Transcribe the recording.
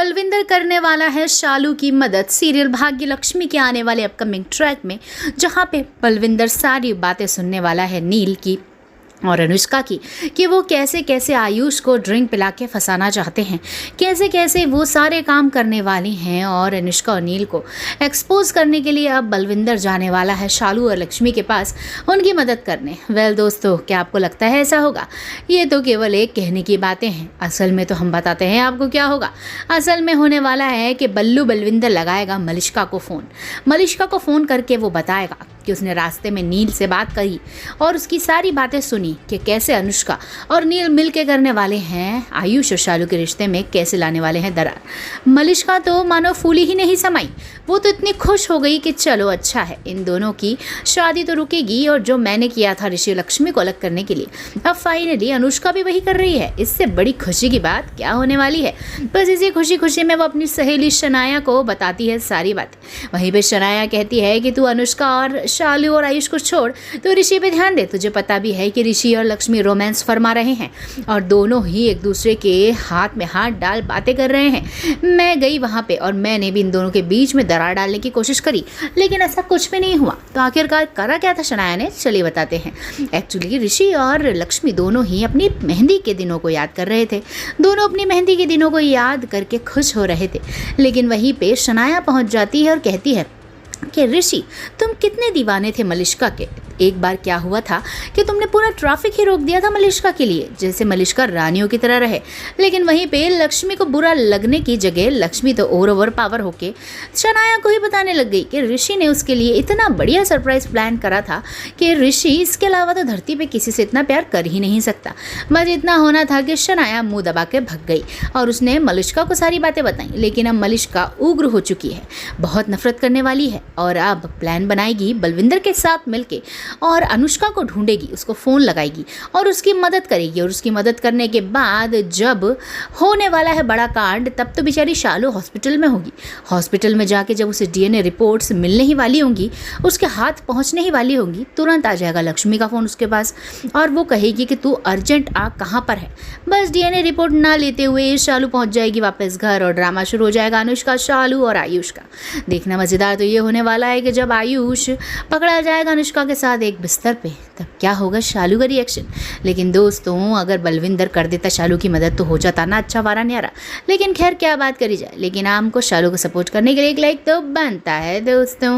बलविंदर करने वाला है शालू की मदद सीरियल भाग्य लक्ष्मी के आने वाले अपकमिंग ट्रैक में, जहां पे बलविंदर सारी बातें सुनने वाला है नील की और अनुष्का की कि वो कैसे कैसे आयुष को ड्रिंक पिला के फंसाना चाहते हैं, कैसे कैसे वो सारे काम करने वाली हैं। और अनुष्का और नील को एक्सपोज करने के लिए अब बलविंदर जाने वाला है शालू और लक्ष्मी के पास उनकी मदद करने। वेल दोस्तों, क्या आपको लगता है ऐसा होगा? ये तो केवल एक कहने की बातें हैं, असल में तो हम बताते हैं आपको क्या होगा। असल में होने वाला है कि बल्लू बलविंदर लगाएगा मलिष्का को फ़ोन करके वो बताएगा कि उसने रास्ते में नील से बात करी और उसकी सारी बातें सुनी कि कैसे अनुष्का और नील मिलके करने वाले हैं आयुष और शालू के रिश्ते में कैसे लाने वाले हैं दरार। मलिष्का तो मानो फूली ही नहीं समाई, वो तो इतनी खुश हो गई कि चलो अच्छा है, इन दोनों की शादी तो रुकेगी। और जो मैंने किया था ऋषि लक्ष्मी को अलग करने के लिए, अब फाइनली अनुष्का भी वही कर रही है। इससे बड़ी खुशी की बात क्या होने वाली है? बस इसी खुशी खुशी में वो अपनी सहेली शनाया को बताती है सारी बातें। वहीं पर शनाया कहती है कि तू अनुष्का और शालू और आयुष को छोड़ तो ऋषि पे ध्यान दे, तुझे पता भी है कि ऋषि और लक्ष्मी रोमांस फरमा रहे हैं और दोनों ही एक दूसरे के हाथ में हाथ डाल बातें कर रहे हैं। मैं गई वहाँ पे और मैंने भी इन दोनों के बीच में दरार डालने की कोशिश करी, लेकिन ऐसा कुछ भी नहीं हुआ। तो आखिरकार करा क्या था शनाया ने, चलिए बताते हैं। एक्चुअली ऋषि और लक्ष्मी दोनों ही अपनी मेहंदी के दिनों को याद कर रहे थे, दोनों अपनी मेहंदी के दिनों को याद करके खुश हो रहे थे। लेकिन वहीं पे शनाया पहुँच जाती है और कहती है कि ऋषि, तुम कितने दीवाने थे मलिष्का के। एक बार क्या हुआ था कि तुमने पूरा ट्रैफिक ही रोक दिया था मलिष्का के लिए, जैसे मलिष्का रानियों की तरह रहे। लेकिन वहीं पे लक्ष्मी को बुरा लगने की जगह लक्ष्मी तो ओवर पावर होके शनाया को ही बताने लग गई कि ऋषि ने उसके लिए इतना बढ़िया सरप्राइज प्लान करा था कि ऋषि इसके अलावा तो धरती पे किसी से इतना प्यार कर ही नहीं सकता। बस इतना होना था कि शनाया मुंह दबा के भग गई और उसने मलिष्का को सारी बातें बताई। लेकिन अब मलिष्का उग्र हो चुकी है, बहुत नफरत करने वाली है और अब प्लान बनाएगी बलविंदर के साथ मिलके और अनुष्का को ढूंढेगी, उसको फ़ोन लगाएगी और उसकी मदद करेगी। और उसकी मदद करने के बाद जब होने वाला है बड़ा कांड, तब तो बेचारी शालू हॉस्पिटल में होगी। हॉस्पिटल में जाके जब उसे डीएनए रिपोर्ट्स मिलने ही वाली होंगी, उसके हाथ पहुंचने ही वाली होंगी, तुरंत आ जाएगा लक्ष्मी का फ़ोन उसके पास और वो कहेगी कि तू अर्जेंट आ, कहाँ पर है। बस डीएनए रिपोर्ट ना लेते हुए शालू पहुँच जाएगी वापस घर और ड्रामा शुरू हो जाएगा अनुष्का, शालू और आयुष का। देखना मज़ेदार तो ये होने वाला है कि जब आयुष पकड़ा जाएगा अनुष्का के साथ एक बिस्तर पे, तब क्या होगा शालू का रिएक्शन। लेकिन दोस्तों, अगर बलविंदर कर देता शालू की मदद तो हो जाता ना अच्छा वारा न्यारा। लेकिन खैर क्या बात करी जाए, लेकिन आपको शालू को सपोर्ट करने के लिए एक लाइक तो बनता है दोस्तों।